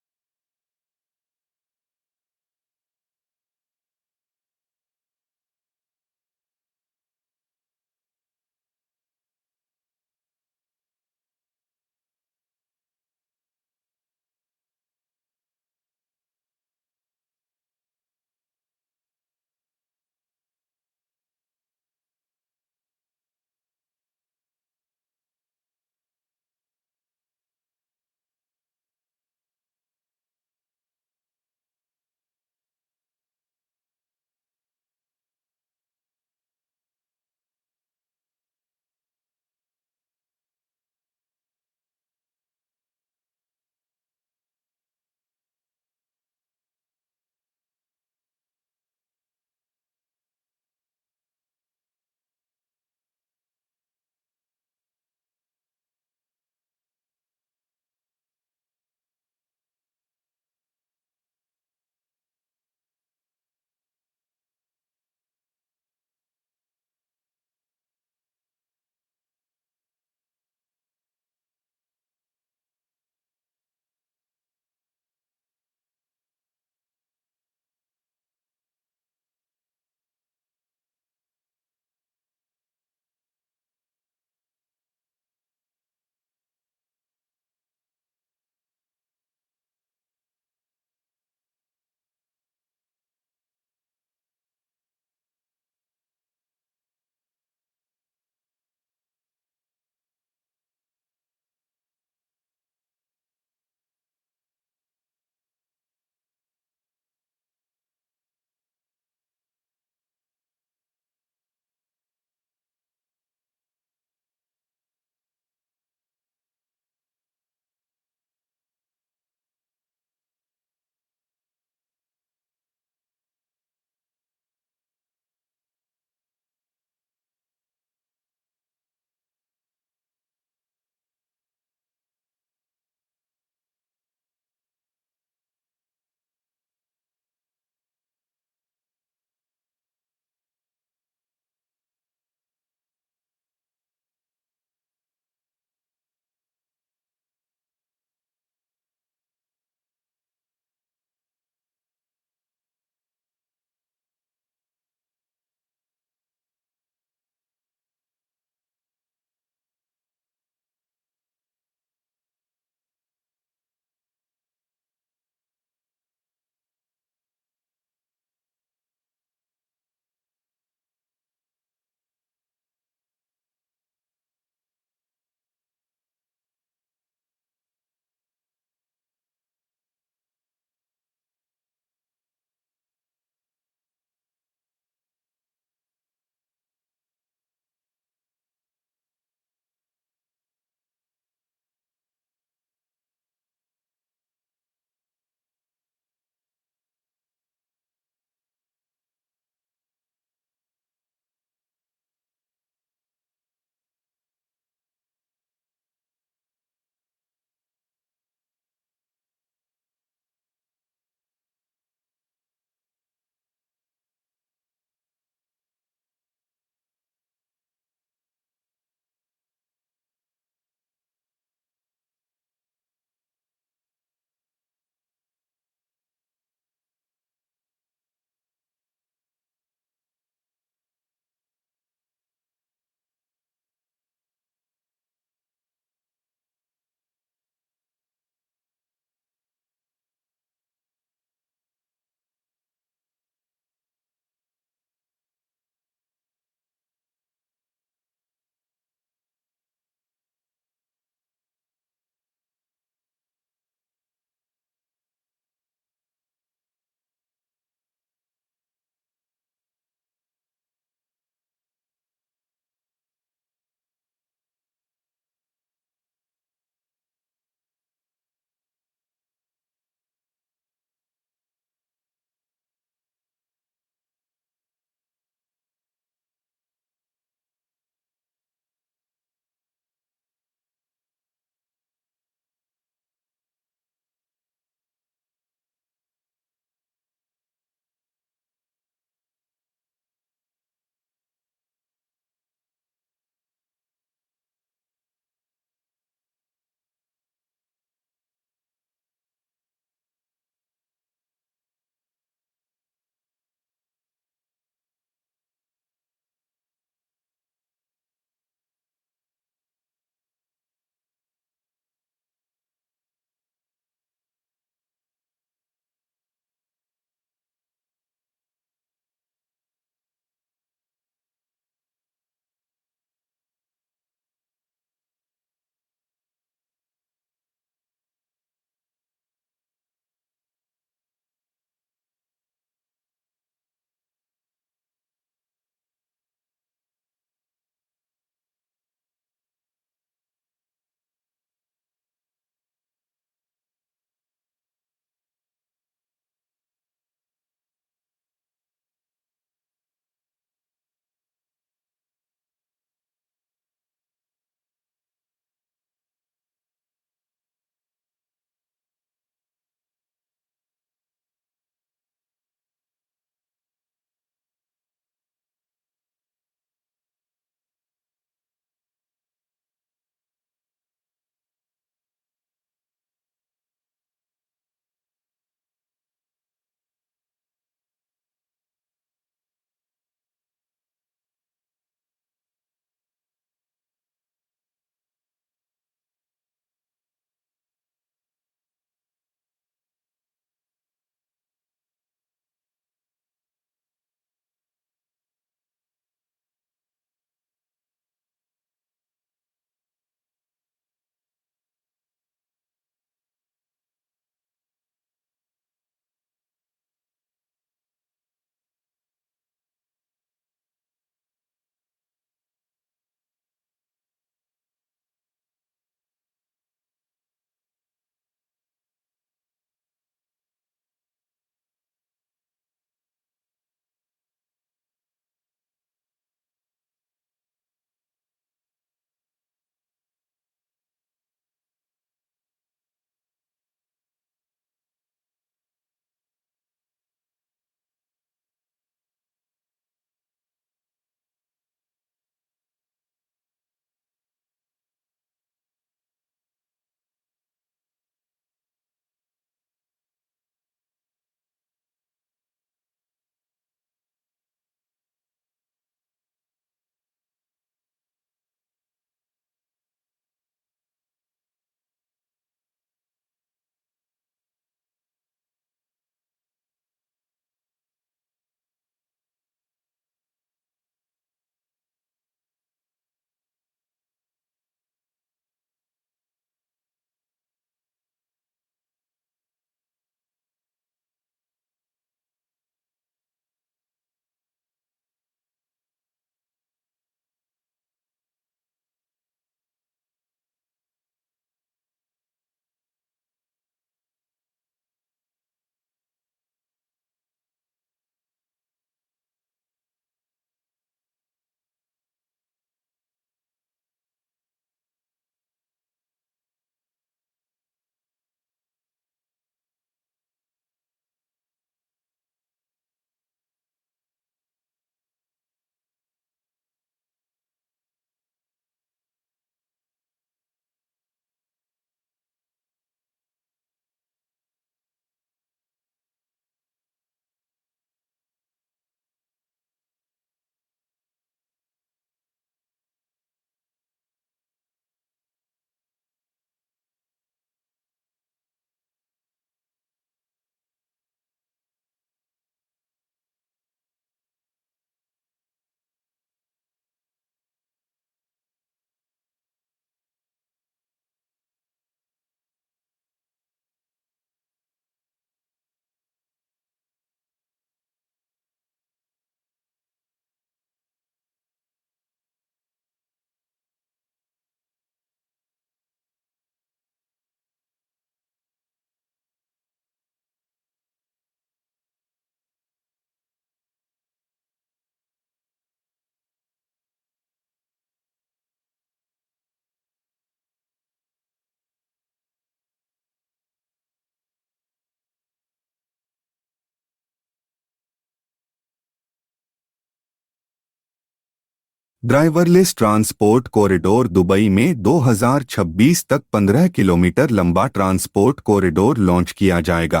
Driverless transport corridor Dubai में 2026 तक 15 किलोमीटर लंबा ट्रांसपोर्ट कॉरिडोर लॉन्च किया जाएगा।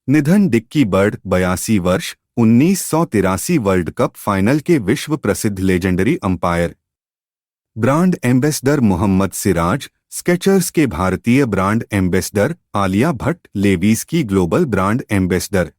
निधन डिक्की बर्ड 82 वर्ष 1983 वर्ल्ड कप फाइनल के विश्व प्रसिद्ध legendary umpire. Brand ambassador Mohammed Siraj, Skechers के भारतीय brand ambassador Alia Bhatt, Levi's की ग्लोबल ब्रांड एम्बेसडर